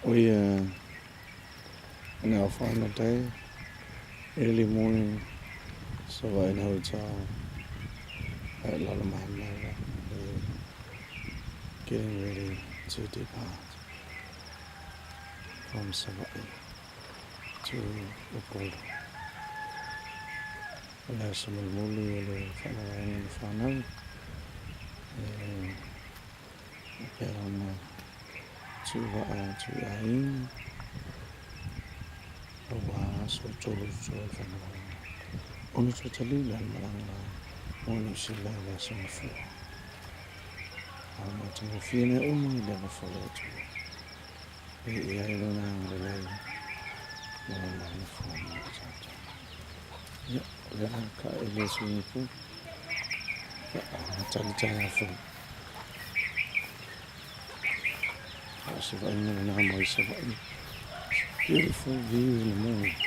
We now final day, early morning, so in hotel at Lalamahamara. We're getting ready to depart from Savai to Upolu. Wala sa mulmuli ulit whanarangan whanau. Pero na tuwaa tuain. Awa so tolu whanau. Ono to talila maranga ono sila la sanga fua. Ama tanga fiene umu ila na whala tu. Ia ilo na ngalai maranga na wha mga tata. Ya, lea ka ele swimming pool. Talitala fu. Savai na mai savai. Beautiful view in the morning.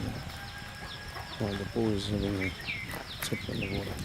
Yeah. While the boys are in the tip of the water.